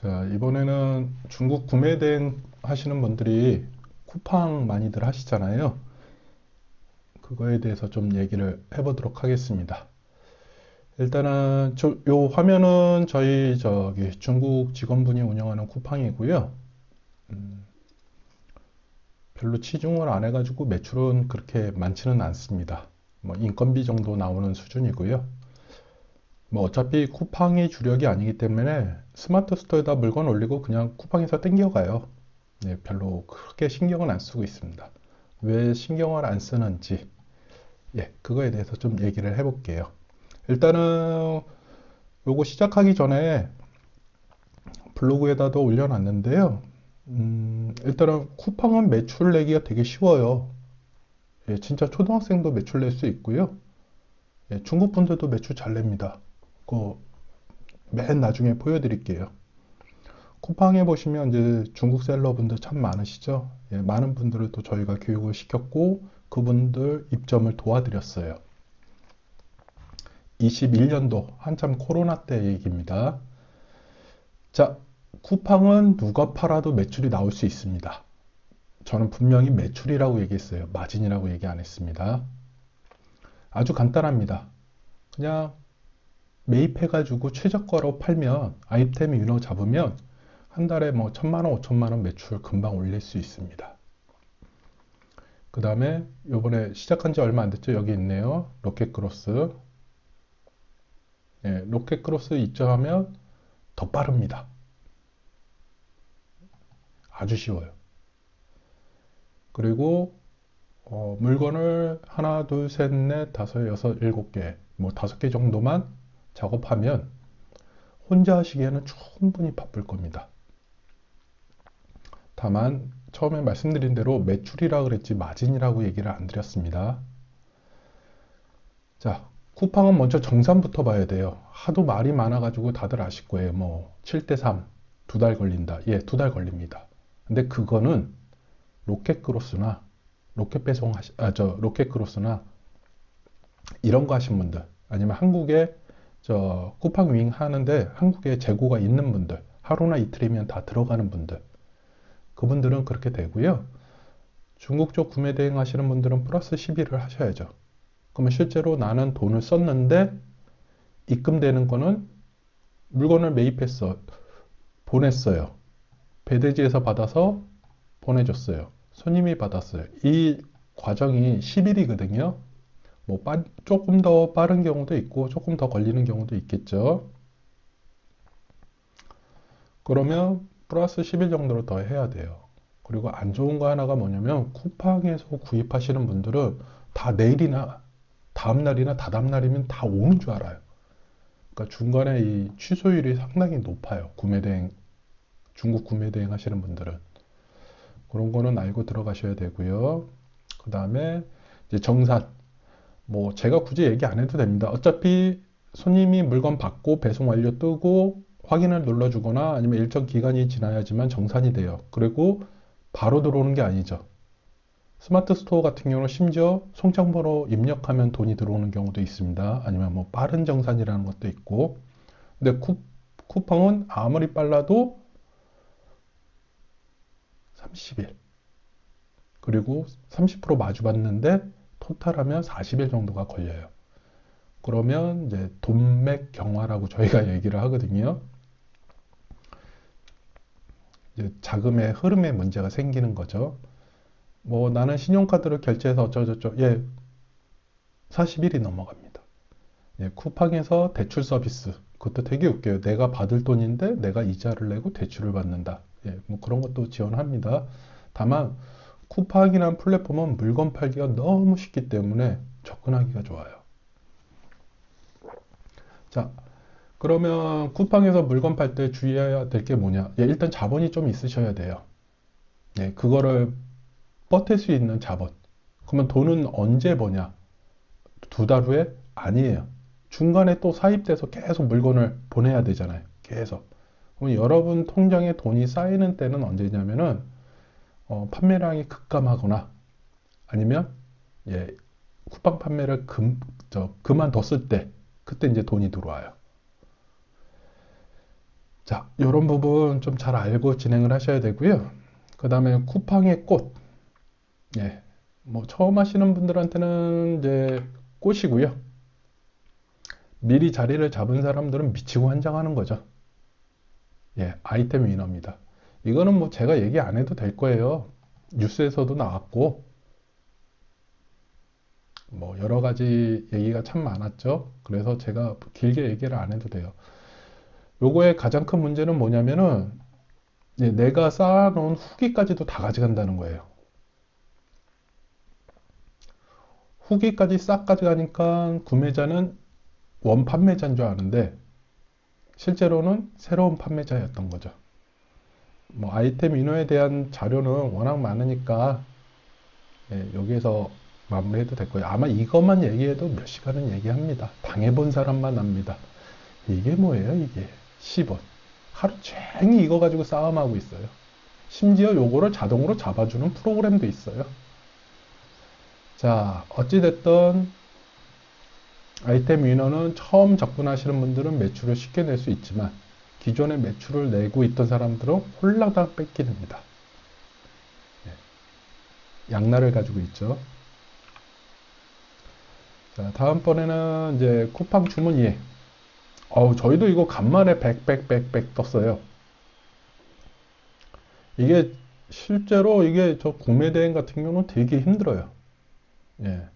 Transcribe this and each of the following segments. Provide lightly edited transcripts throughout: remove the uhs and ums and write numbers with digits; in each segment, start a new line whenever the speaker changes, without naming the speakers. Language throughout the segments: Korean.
자, 이번에는 중국 구매 대행 하시는 분들이 쿠팡 많이들 하시잖아요. 그거에 대해서 좀 얘기를 해보도록 하겠습니다. 일단은 요 화면은 저희 중국 직원분이 운영하는 쿠팡이고요. 음, 별로 치중을 안 해가지고 매출은 그렇게 많지는 않습니다. 뭐 인건비 정도 나오는 수준이고요. 뭐 어차피 쿠팡이 주력이 아니기 때문에 스마트 스토어에다 물건 올리고 그냥 쿠팡에서 땡겨가요. 네, 별로 크게 신경은 안 쓰고 있습니다. 왜 신경을 안 쓰는지, 그거에 대해서 좀 얘기를 해볼게요. 일단은 요거 시작하기 전에 블로그에다도 올려놨는데요. 일단은 쿠팡은 매출 내기가 되게 쉬워요. 진짜 초등학생도 매출 낼 수 있고요. 중국 분들도 매출 잘 냅니다. 그거 맨 나중에 보여드릴게요. 쿠팡에 보시면 이제 중국 셀러분들 참 많으시죠? 많은 분들을 또 저희가 교육을 시켰고 그분들 입점을 도와드렸어요. 21년도 한참 코로나 때 얘기입니다. 자, 쿠팡은 누가 팔아도 매출이 나올 수 있습니다. 저는 분명히 매출이라고 얘기했어요. 마진이라고 얘기 안 했습니다. 아주 간단합니다. 그냥 매입해가지고 최저가로 팔면 아이템 윤허 잡으면 한 달에 뭐 1,000만 원, 5천만 원 매출 금방 올릴 수 있습니다. 그 다음에 요번에 시작한 지 얼마 안 됐죠? 여기 있네요. 로켓크로스. 로켓크로스 입점하면 더 빠릅니다. 아주 쉬워요. 그리고 물건을 하나, 둘, 셋, 넷, 다섯, 여섯, 일곱 개, 뭐 5개 정도만 작업하면 혼자 하시기에는 충분히 바쁠 겁니다. 다만 처음에 말씀드린 대로 매출이라 그랬지 마진이라고 얘기를 안 드렸습니다. 자, 쿠팡은 먼저 정산부터 봐야 돼요. 하도 말이 많아가지고 다들 아실 거예요. 뭐 7대3, 2달 걸린다. 예, 2달 걸립니다. 근데 그거는 로켓크로스나 로켓크로스나 이런 거 하신 분들 아니면 한국에 쿠팡 윙 하는데 한국에 재고가 있는 분들 하루나 이틀이면 다 들어가는 분들 그분들은 그렇게 되고요. 중국 쪽 구매 대행 하시는 분들은 플러스 12를 하셔야죠. 그러면 실제로 나는 돈을 썼는데 입금되는 거는 물건을 매입했어. 보냈어요. 배대지에서 받아서 보내줬어요. 손님이 받았어요. 이 과정이 10일이거든요. 뭐 조금 더 빠른 경우도 있고 조금 더 걸리는 경우도 있겠죠. 그러면 플러스 10일 정도를 더 해야 돼요. 그리고 안 좋은 거 하나가 뭐냐면 쿠팡에서 구입하시는 분들은 다 내일이나 다음날이나 다다음날이면 다 오는 줄 알아요. 그러니까 중간에 이 취소율이 상당히 높아요. 중국 구매 대행 하시는 분들은. 그런 거는 알고 들어가셔야 되고요. 그 다음에 이제 정산. 뭐 제가 굳이 얘기 안 해도 됩니다. 어차피 손님이 물건 받고 배송 완료 뜨고 확인을 눌러주거나 아니면 일정 기간이 지나야지만 정산이 돼요. 그리고 바로 들어오는 게 아니죠. 스마트 스토어 같은 경우는 심지어 송장번호 입력하면 돈이 들어오는 경우도 있습니다. 아니면 뭐 빠른 정산이라는 것도 있고. 근데 쿠팡은 아무리 빨라도 30일. 그리고 30% 마주받는데 토탈하면 40일 정도가 걸려요. 그러면 이제 돈맥 경화라고 저희가 얘기를 하거든요. 이제 자금의 흐름에 문제가 생기는 거죠. 뭐 나는 신용카드로 결제해서 어쩌고저쩌고 40일이 넘어갑니다. 쿠팡에서 대출 서비스 그것도 되게 웃겨요. 내가 받을 돈인데 내가 이자를 내고 대출을 받는다. 뭐 그런 것도 지원합니다. 다만 쿠팡이라는 플랫폼은 물건 팔기가 너무 쉽기 때문에 접근하기가 좋아요. 자, 그러면 쿠팡에서 물건 팔 때 주의해야 될 게 뭐냐? 일단 자본이 좀 있으셔야 돼요. 그거를 버틸 수 있는 자본. 그러면 돈은 언제 버냐? 2달 후에? 아니에요. 중간에 또 사입돼서 계속 물건을 보내야 되잖아요. 계속. 그럼 여러분 통장에 돈이 쌓이는 때는 언제냐면은 판매량이 급감하거나 아니면 쿠팡 판매를 그만뒀을 때 그때 이제 돈이 들어와요. 자, 이런 부분 좀 잘 알고 진행을 하셔야 되고요. 그 다음에 쿠팡의 꽃. 예. 뭐 처음 하시는 분들한테는 이제 꽃이고요. 미리 자리를 잡은 사람들은 미치고 환장하는 거죠. 예, 아이템 위너입니다. 이거는 뭐 제가 얘기 안 해도 될 거예요. 뉴스에서도 나왔고, 뭐 여러 가지 얘기가 참 많았죠. 그래서 제가 길게 얘기를 안 해도 돼요. 요거의 가장 큰 문제는 뭐냐면은, 예, 내가 쌓아놓은 후기까지도 다 가져간다는 거예요. 후기까지 싹 가져가니까 구매자는 원 판매자인 줄 아는데, 실제로는 새로운 판매자였던 거죠. 뭐 아이템 인허에 대한 자료는 워낙 많으니까 예, 여기에서 마무리해도 될 거예요. 아마 이것만 얘기해도 몇 시간은 얘기합니다. 당해본 사람만 압니다. 이게 뭐예요, 이게? 10원. 하루 종일 이거 가지고 싸움하고 있어요. 심지어 요거를 자동으로 잡아주는 프로그램도 있어요. 자, 어찌됐든 아이템 위너는 처음 접근하시는 분들은 매출을 쉽게 낼 수 있지만 기존에 매출을 내고 있던 사람들은 홀라당 뺏기 됩니다. 양날을 가지고 있죠. 자, 다음번에는 이제 쿠팡 주문이. 저희도 이거 간만에 100 떴어요. 이게 실제로 이게 저 국내 대행 같은 경우는 되게 힘들어요. 예.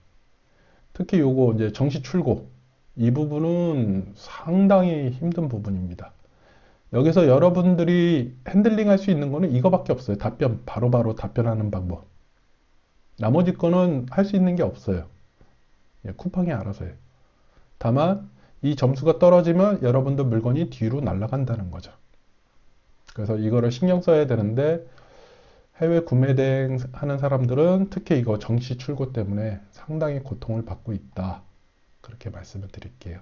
특히 요거 이제 정시 출고. 이 부분은 상당히 힘든 부분입니다. 여기서 여러분들이 핸들링 할 수 있는 거는 이거밖에 없어요. 답변, 바로바로 답변하는 방법. 나머지 거는 할 수 있는 게 없어요. 예, 쿠팡이 알아서 해요. 다만 이 점수가 떨어지면 여러분들 물건이 뒤로 날아간다는 거죠. 그래서 이거를 신경 써야 되는데 해외 구매 대행 하는 사람들은 특히 이거 정시 출고 때문에 상당히 고통을 받고 있다. 그렇게 말씀을 드릴게요.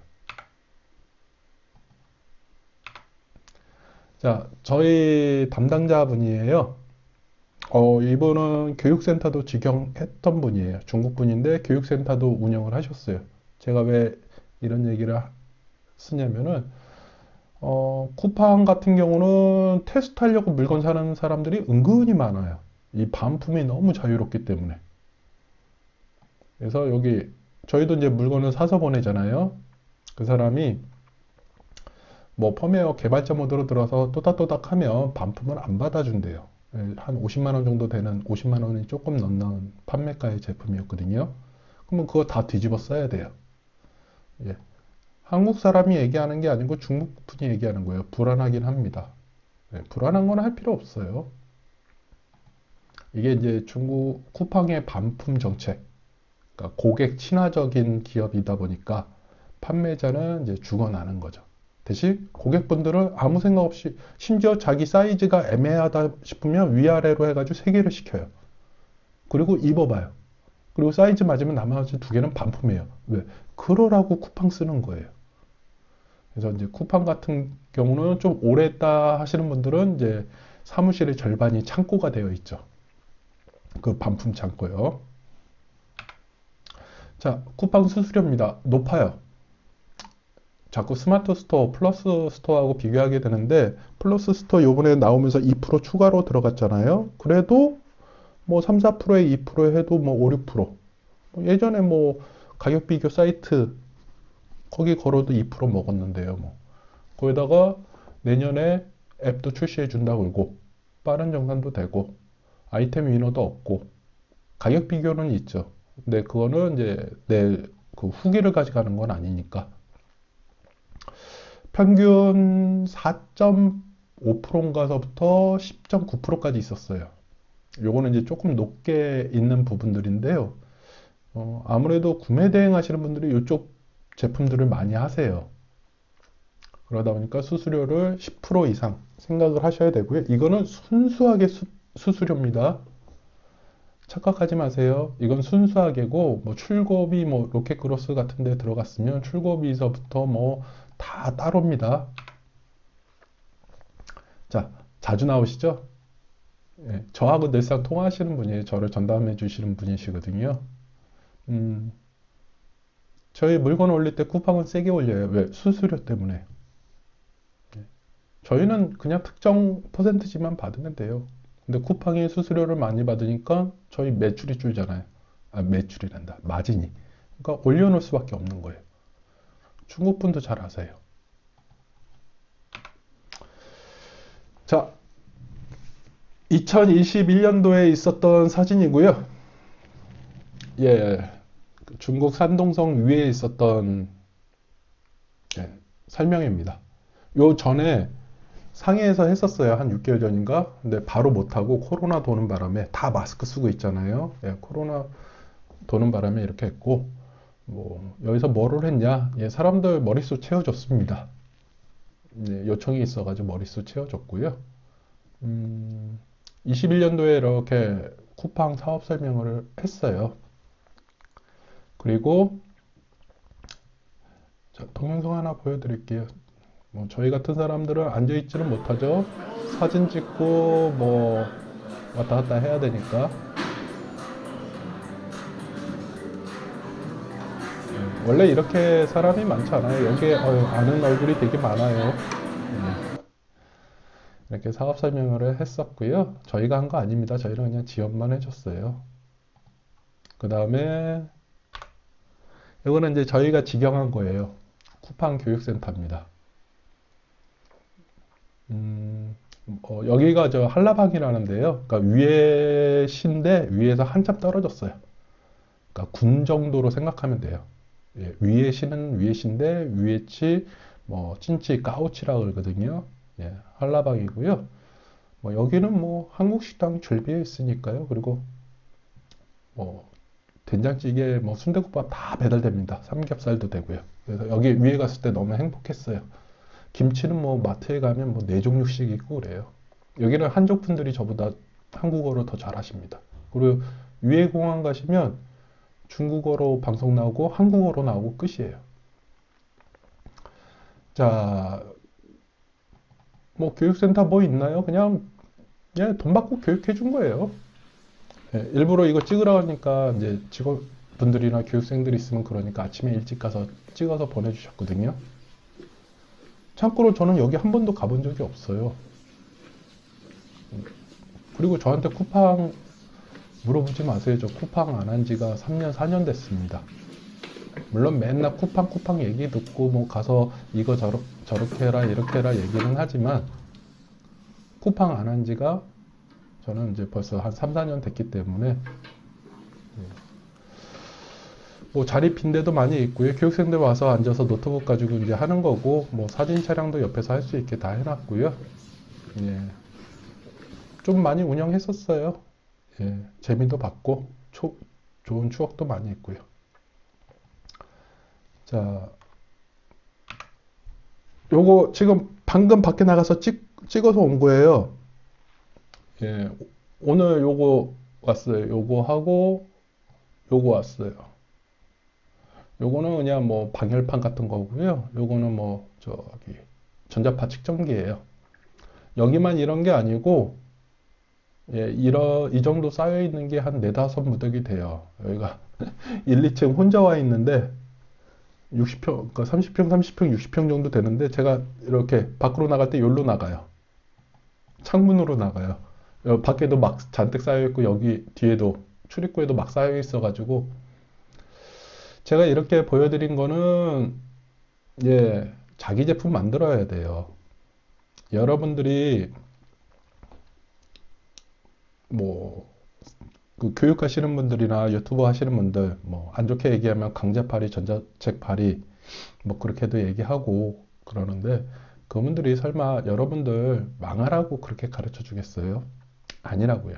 자, 저희 담당자분이에요. 이분은 교육센터도 직영했던 분이에요. 중국 분인데 교육센터도 운영을 하셨어요. 제가 왜 이런 얘기를 쓰냐면은 쿠팡 같은 경우는 테스트하려고 물건 사는 사람들이 은근히 많아요. 이 반품이 너무 자유롭기 때문에. 그래서 여기 저희도 이제 물건을 사서 보내잖아요. 그 사람이 뭐 펌웨어 개발자 모드로 들어서 또닥또닥 하면 반품을 안 받아준대요. 한 50만 원 정도 되는 50만 원이 조금 넘는 판매가의 제품이었거든요. 그러면 그거 다 뒤집어 써야 돼요. 예. 한국 사람이 얘기하는 게 아니고 중국 분이 얘기하는 거예요. 불안하긴 합니다. 예, 불안한 건 할 필요 없어요. 이게 이제 중국 쿠팡의 반품 정책, 그러니까 고객 친화적인 기업이다 보니까 판매자는 이제 죽어나는 거죠. 대신 고객분들은 아무 생각 없이 심지어 자기 사이즈가 애매하다 싶으면 위아래로 해가지고 3개를 시켜요. 그리고 입어봐요. 그리고 사이즈 맞으면 나머지 2개는 반품해요. 왜? 그러라고 쿠팡 쓰는 거예요. 그래서 이제 쿠팡 같은 경우는 좀 오래 했다 하시는 분들은 이제 사무실의 절반이 창고가 되어 있죠. 그 반품 창고요. 자, 쿠팡 수수료입니다. 높아요. 자꾸 스마트 스토어, 플러스 스토어하고 비교하게 되는데 플러스 스토어 요번에 나오면서 2% 추가로 들어갔잖아요. 그래도 뭐 3, 4%에 2% 해도 뭐 5, 6%. 예전에 뭐 가격 비교 사이트 거기 걸어도 2% 먹었는데요. 뭐. 거기다가 내년에 앱도 출시해 준다고 그러고 빠른 정산도 되고 아이템 위너도 없고 가격 비교는 있죠. 근데 그거는 이제 내 그 후기를 가져가는 건 아니니까. 평균 4.5%인가서부터 10.9%까지 있었어요. 요거는 이제 조금 높게 있는 부분들인데요. 아무래도 구매 대행 하시는 분들이 이쪽 제품들을 많이 하세요. 그러다 보니까 수수료를 10% 이상 생각을 하셔야 되고요. 이거는 순수하게 수수료입니다. 착각하지 마세요. 이건 순수하게고, 뭐 출고비, 뭐 로켓그로스 같은 데 들어갔으면 출고비서부터 뭐 다 따로입니다. 자, 자주 나오시죠? 예, 저하고 늘상 통화하시는 분이에요. 저를 전담해 주시는 분이시거든요. 음, 저희 물건 올릴 때 쿠팡은 세게 올려요. 왜? 수수료 때문에. 저희는 그냥 특정 퍼센트지만 받으면 돼요. 근데 쿠팡이 수수료를 많이 받으니까 저희 매출이 줄잖아요. 아, 매출이란다. 마진이. 그러니까 올려놓을 수밖에 없는 거예요. 중국 분도 잘 아세요. 자, 2021년도에 있었던 사진이고요. 예, 중국 산동성 위에 있었던 예, 설명입니다. 요 전에 상해에서 했었어요. 한 6개월 전인가? 근데 바로 못하고 코로나 도는 바람에 다 마스크 쓰고 있잖아요. 예, 코로나 도는 바람에 이렇게 했고, 뭐, 여기서 뭐를 했냐? 예, 사람들 머릿수 채워줬습니다. 예, 요청이 있어가지고 머릿수 채워줬고요. 21년도에 이렇게 쿠팡 사업 설명을 했어요. 그리고 자, 동영상 하나 보여드릴게요. 뭐 저희 같은 사람들은 앉아있지는 못하죠. 사진 찍고 뭐 왔다 갔다 해야 되니까. 원래 이렇게 사람이 많지 않아요. 여기에 아는 얼굴이 되게 많아요. 이렇게 사업 설명을 했었고요. 저희가 한 거 아닙니다. 저희는 그냥 지원만 해줬어요. 그 다음에 이거는 이제 저희가 직영한 거예요. 쿠팡 교육센터입니다. 여기가 저 한라방이라는데요. 그러니까 위에 시인데 위에서 한참 떨어졌어요. 그러니까 군 정도로 생각하면 돼요. 예, 위에 시는 위에 시인데 위에 치, 뭐 찐치, 까오치라 그러거든요. 예, 한라방이고요. 뭐 여기는 뭐 한국 식당 즐비해 있으니까요. 그리고 뭐 된장찌개, 뭐 순대국밥 다 배달됩니다. 삼겹살도 되고요. 그래서 여기 위에 갔을 때 너무 행복했어요. 김치는 뭐 마트에 가면 뭐 4종류씩 있고 그래요. 여기는 한족 분들이 저보다 한국어로 더 잘하십니다. 그리고 위에 공항 가시면 중국어로 방송 나오고 한국어로 나오고 끝이에요. 자, 뭐 교육센터 뭐 있나요? 그냥 돈 받고 교육해 준 거예요. 예, 일부러 이거 찍으라 하니까 이제 직원분들이나 교육생들이 있으면 그러니까 아침에 일찍 가서 찍어서 보내주셨거든요. 참고로 저는 여기 한 번도 가본 적이 없어요. 그리고 저한테 쿠팡 물어보지 마세요. 저 쿠팡 안 한 지가 3년, 4년 됐습니다. 물론 맨날 쿠팡 얘기 듣고 뭐 가서 이거 저렇게 해라 이렇게 해라 얘기는 하지만 쿠팡 안 한 지가 저는 이제 벌써 한 3, 4년 됐기 때문에 뭐 자리 빈 데도 많이 있고요. 교육생들 와서 앉아서 노트북 가지고 이제 하는 거고 뭐 사진 촬영도 옆에서 할 수 있게 다 해놨고요. 예. 좀 많이 운영했었어요. 예. 재미도 봤고 좋은 추억도 많이 있고요. 자, 요거 지금 방금 밖에 나가서 찍어서 온 거예요. 예. 오늘 요거 왔어요. 요거 하고 요거 왔어요. 요거는 그냥 뭐 방열판 같은 거고요. 요거는 뭐 저기 전자파 측정기예요. 여기만 이런 게 아니고 예, 이 정도 쌓여 있는 게 한 4, 5무더기 돼요. 여기가 1, 2층 혼자 와 있는데 60평, 그러니까 30평, 30평, 60평 정도 되는데 제가 이렇게 밖으로 나갈 때 여기로 나가요. 창문으로 나가요. 밖에도 막 잔뜩 쌓여 있고 여기 뒤에도 출입구에도 막 쌓여 있어 가지고 제가 이렇게 보여드린 거는 예, 자기 제품 만들어야 돼요. 여러분들이 뭐 그 교육하시는 분들이나 유튜버 하시는 분들 뭐 안 좋게 얘기하면 강제팔이, 전자책팔이 뭐 그렇게도 얘기하고 그러는데 그분들이 설마 여러분들 망하라고 그렇게 가르쳐 주겠어요? 아니라고요.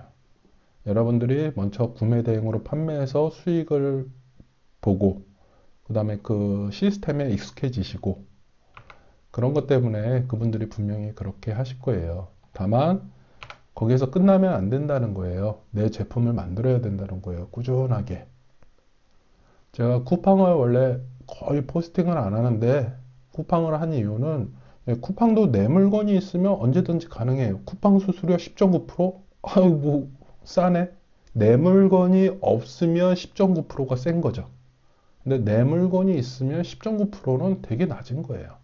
여러분들이 먼저 구매 대행으로 판매해서 수익을 보고 그 다음에 그 시스템에 익숙해지시고 그런 것 때문에 그분들이 분명히 그렇게 하실 거예요. 다만 거기에서 끝나면 안 된다는 거예요. 내 제품을 만들어야 된다는 거예요. 꾸준하게. 제가 쿠팡을 원래 거의 포스팅을 안 하는데 쿠팡을 한 이유는 쿠팡도 내 물건이 있으면 언제든지 가능해요. 쿠팡 수수료 10.9%? 아유 뭐 싸네. 내 물건이 없으면 10.9%가 센 거죠. 근데 내 물건이 있으면 10.9%는 되게 낮은 거예요.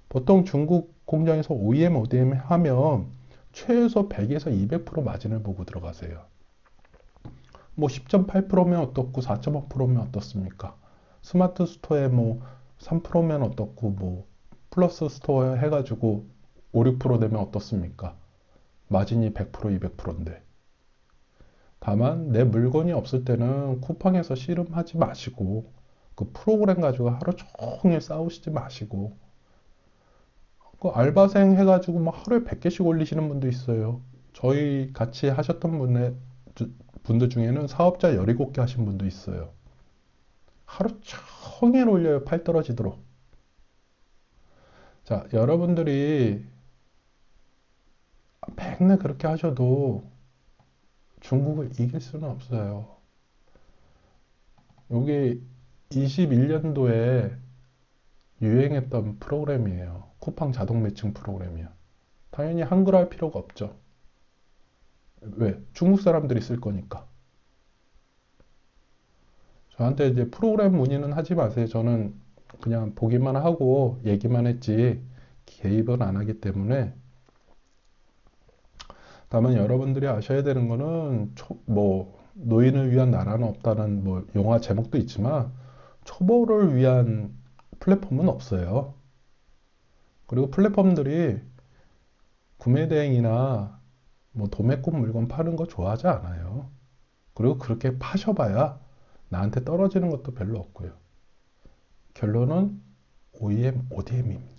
보통 중국 공장에서 OEM, ODM 하면 최소 100에서 200% 마진을 보고 들어가세요. 뭐 10.8%면 어떻고 4.5%면 어떻습니까? 스마트 스토어에 뭐 3%면 어떻고 뭐 플러스 스토어 해가지고 5, 6% 되면 어떻습니까? 마진이 100%, 200%인데. 다만 내 물건이 없을 때는 쿠팡에서 씨름하지 마시고 그 프로그램 가지고 하루 종일 싸우시지 마시고 그 알바생 해가지고 뭐 하루에 100개씩 올리시는 분도 있어요. 저희 같이 하셨던 분들 중에는 사업자 17개 하신 분도 있어요. 하루 종일 올려요. 팔 떨어지도록. 자, 여러분들이 맨날 그렇게 하셔도 중국을 이길 수는 없어요. 이게 21년도에 유행했던 프로그램이에요. 쿠팡 자동 매칭 프로그램이요. 당연히 한글 할 필요가 없죠. 왜? 중국 사람들이 쓸 거니까. 저한테 이제 프로그램 문의는 하지 마세요. 저는 그냥 보기만 하고 얘기만 했지 개입은 안 하기 때문에. 다만 여러분들이 아셔야 되는 거는 뭐 노인을 위한 나라는 없다는 뭐 영화 제목도 있지만 초보를 위한 플랫폼은 없어요. 그리고 플랫폼들이 구매 대행이나 뭐 도매급 물건 파는 거 좋아하지 않아요. 그리고 그렇게 파셔봐야 나한테 떨어지는 것도 별로 없고요. 결론은 OEM, ODM입니다.